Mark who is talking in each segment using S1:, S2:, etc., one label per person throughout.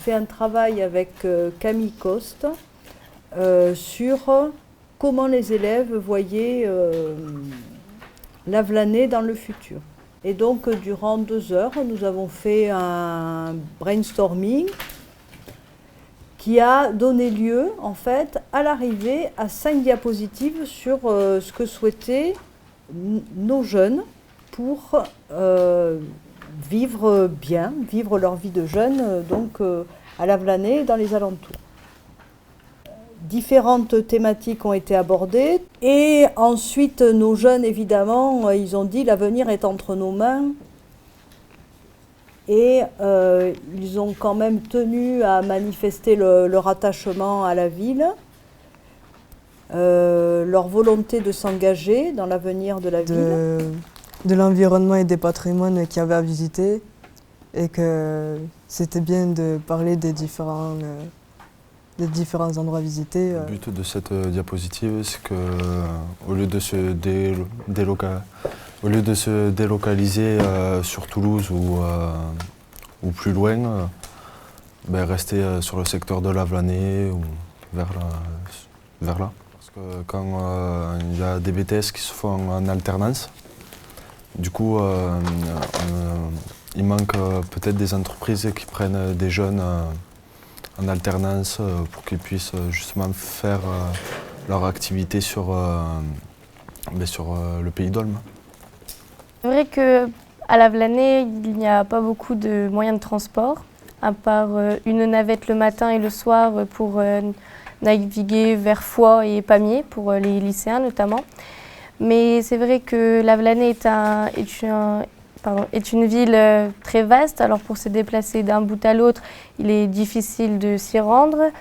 S1: fait un travail avec Camille Coste sur comment les élèves voyaient Lavelanet dans le futur. Et donc, durant 2 heures, nous avons fait un brainstorming qui a donné lieu, en fait, à l'arrivée, à 5 diapositives sur ce que souhaitaient nos jeunes pour vivre bien, vivre leur vie de jeunes, donc à Lavelanet et dans les alentours. Différentes thématiques ont été abordées et ensuite nos jeunes, évidemment, ils ont dit l'avenir est entre nos mains et ils ont quand même tenu à manifester leur attachement à la ville, leur volonté de s'engager dans l'avenir de la ville.
S2: De l'environnement et des patrimoines qu'il y avait à visiter et que c'était bien de parler des différents endroits visités.
S3: Le but de cette diapositive, c'est que au lieu de se délocaliser sur Toulouse ou plus loin, rester sur le secteur de Lavelanet ou vers là. Parce que quand il y a des BTS qui se font en alternance, du coup, il manque peut-être des entreprises qui prennent des jeunes en alternance pour qu'ils puissent justement faire leur activité sur le pays d'Olme.
S4: C'est vrai qu'à Lavelanet, il n'y a pas beaucoup de moyens de transport, à part une navette le matin et le soir pour naviguer vers Foix et Pamiers, pour les lycéens notamment. Mais c'est vrai que Lavelanet est une ville très vaste, alors pour se déplacer d'un bout à l'autre, il est difficile de s'y rendre.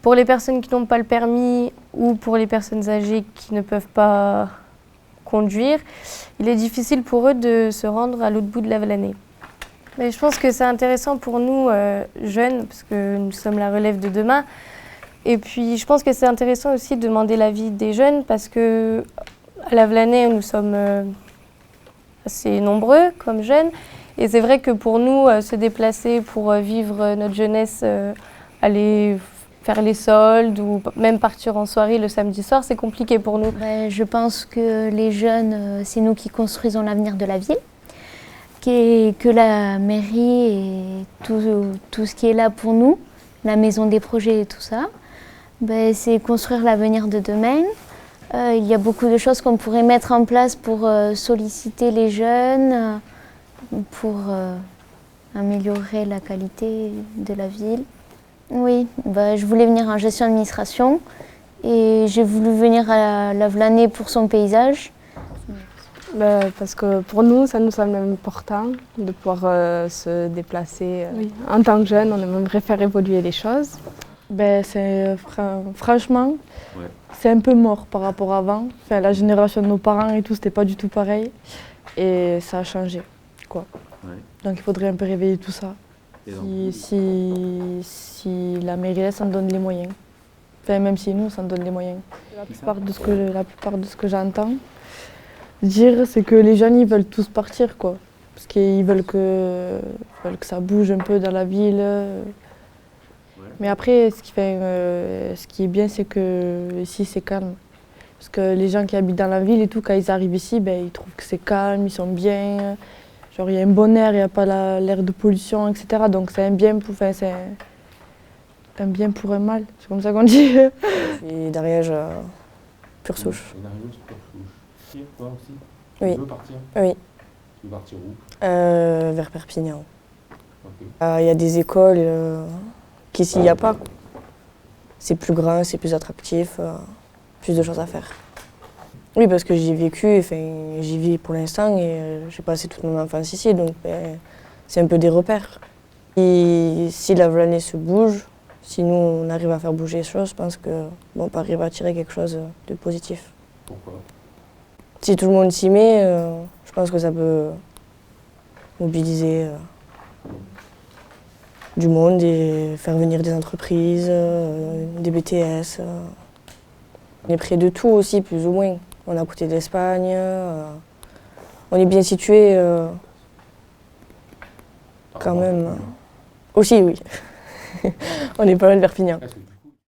S4: Pour les personnes qui n'ont pas le permis ou pour les personnes âgées qui ne peuvent pas conduire, il est difficile pour eux de se rendre à l'autre bout de Lavelanet. Mais je pense que c'est intéressant pour nous, jeunes, parce que nous sommes la relève de demain. Et puis je pense que c'est intéressant aussi de demander l'avis des jeunes, parce que à Lavelanet, nous sommes assez nombreux comme jeunes. Et c'est vrai que pour nous, se déplacer pour vivre notre jeunesse, aller faire les soldes ou même partir en soirée le samedi soir, c'est compliqué pour nous.
S5: Je pense que les jeunes, c'est nous qui construisons l'avenir de la ville, que la mairie et tout ce qui est là pour nous, la maison des projets et tout ça, c'est construire l'avenir de demain. Il y a beaucoup de choses qu'on pourrait mettre en place pour solliciter les jeunes, pour améliorer la qualité de la ville. Oui, je voulais venir en gestion d'administration et j'ai voulu venir à Lavelanet pour son paysage.
S6: Parce que pour nous, ça nous semble important de pouvoir se déplacer. Oui. En tant que jeune, on aimerait faire évoluer les choses. Franchement, ouais. C'est un peu mort par rapport à avant. Enfin, la génération de nos parents et tout, c'était pas du tout pareil. Et ça a changé, quoi. Ouais. Donc il faudrait un peu réveiller tout ça. Si la mairie s'en donne les moyens. Enfin, même si nous, s'en donne les moyens. La plupart de ce que j'entends dire, c'est que les jeunes, ils veulent tous partir, quoi. Parce qu'ils veulent que ça bouge un peu dans la ville. Mais après, ce qui est bien, c'est que ici, c'est calme. Parce que les gens qui habitent dans la ville et tout, quand ils arrivent ici, ils trouvent que c'est calme, ils sont bien. Genre, il y a un bon air, il n'y a pas l'air de pollution, etc. Donc c'est un bien pour un mal. C'est comme ça qu'on dit.
S7: Et d'Ariège, pure souche.
S8: Et toi aussi?
S7: Oui.
S8: Tu veux partir?
S7: Oui.
S8: Tu veux partir où?
S7: Vers Perpignan.
S8: Okay.
S7: Y a des écoles qu'ici il n'y a pas. C'est plus grand, c'est plus attractif, plus de choses à faire. Oui, parce que j'y ai vécu, j'y vis pour l'instant et j'ai passé toute mon enfance ici, donc c'est un peu des repères. Et si Lavelanet se bouge, si nous on arrive à faire bouger les choses, je pense qu'on peut arriver à tirer quelque chose de positif.
S8: Pourquoi?
S7: Si tout le monde s'y met, je pense que ça peut mobiliser du monde et faire venir des entreprises, des BTS. On est près de tout aussi, plus ou moins. On est à côté d'Espagne, on est bien situé quand même. Aussi, oui. On est pas loin de Perpignan.
S8: Est-ce que